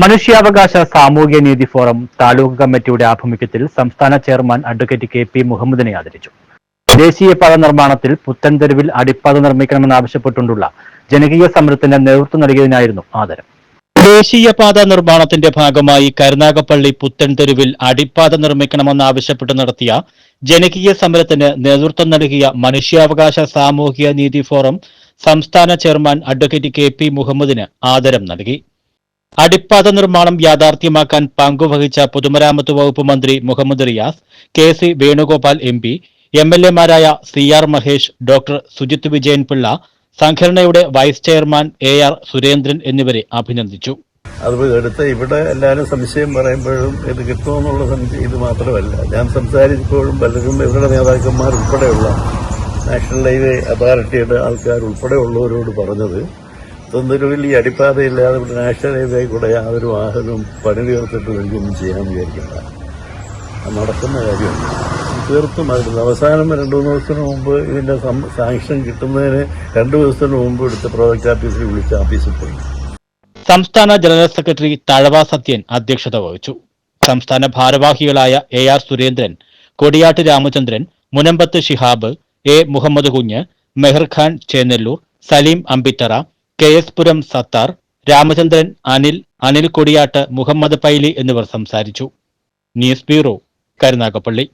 മനുഷ്യാവകാശ സാമൂഹ്യനീതി ഫോറം താലൂക്ക് കമ്മിറ്റിയുടെ ആഭിമുഖ്യത്തിൽ സംസ്ഥാന ചെയർമാൻ അഡ്വക്കേറ്റ് KP മുഹമ്മദിനെ ആദരിച്ചു. ദേശീയപാത നിർമ്മാണത്തിൽ പുത്തൻതെരുവിൽ അടിപ്പാത നിർമ്മിക്കണമെന്നാവശ്യപ്പെട്ടുകൊണ്ടുള്ള ജനകീയ സമരത്തിന് നേതൃത്വം നൽകിയതിനായിരുന്നു ആദരം. ദേശീയപാത നിർമ്മാണത്തിന്റെ ഭാഗമായി കരുനാഗപ്പള്ളി പുത്തൻതെരുവിൽ അടിപ്പാത നിർമ്മിക്കണമെന്നാവശ്യപ്പെട്ട് നടത്തിയ ജനകീയ സമരത്തിന് നേതൃത്വം നൽകിയ മനുഷ്യാവകാശ സാമൂഹ്യ നീതി ഫോറം സംസ്ഥാന ചെയർമാൻ അഡ്വക്കേറ്റ് KP മുഹമ്മദിന് ആദരം നൽകി. അടിപ്പാത നിർമ്മാണം യാഥാർത്ഥ്യമാക്കാൻ പങ്കുവഹിച്ച പൊതുമരാമത്ത് വകുപ്പ് മന്ത്രി Muhammad Riyas, KC Venugopal MP, MLA മാരായ CR മഹേഷ്, ഡോക്ടർ സുജിത് വിജയൻപിള്ള, സംഘടനയുടെ വൈസ് ചെയർമാൻ AR സുരേന്ദ്രൻ എന്നിവരെ അഭിനന്ദിച്ചു. അടുത്ത ഇവിടെ എല്ലാവരും സംശയം പറയുമ്പോഴും ഇത് കിട്ടുമെന്നുള്ള സംശയം ഇത് മാത്രമല്ല. ഞാൻ സംസാരിച്ചപ്പോഴും പലരും ഇവരുടെ നേതാക്കന്മാർ ഉൾപ്പെടെയുള്ള നാഷണൽ ഹൈവേ അതോറിറ്റിയുടെ ആൾക്കാർ ഉൾപ്പെടെയുള്ളവരോട് പറഞ്ഞത്, പുത്തൻതെരുവിൽ ഈ അടിപ്പാതയില്ലാതെ ഇവിടെ നാഷണൽ ഹൈവേ കൂടെ യാതൊരു വാഹനവും പണി തീർത്തിട്ട് എനിക്കൊന്നും ചെയ്യാൻ വിചാരിക്കില്ല. അത് നടക്കുന്ന കാര്യമാണ്. തീർത്തും അതിന് അവസാനം 2-3 ദിവസത്തിന് മുമ്പ് ഇതിന്റെ സാങ്ഷൻ കിട്ടുന്നതിന് 2 ദിവസത്തിന് മുമ്പ് എടുത്ത് പ്രോജക്ട് ഓഫീസിൽ വിളിച്ച് ഓഫീസിൽ പോയി. സംസ്ഥാന ജനറൽ സെക്രട്ടറി തഴവ സത്യൻ അധ്യക്ഷത വഹിച്ചു. സംസ്ഥാന ഭാരവാഹികളായ AR സുരേന്ദ്രൻ, കൊടിയാട്ട് രാമചന്ദ്രൻ, മുനമ്പത്ത് ഷിഹാബ്, A മുഹമ്മദ് കുഞ്ഞ്, മെഹർ ഖാൻ ചേന്നല്ലൂർ, സലീം അമ്പിത്തറ, KS പുരം സത്താർ, രാമചന്ദ്രൻ, അനിൽ കൊടിയാട്ട്, മുഹമ്മദ് പൈലി എന്നിവർ സംസാരിച്ചു. News bureau, Karunagappally.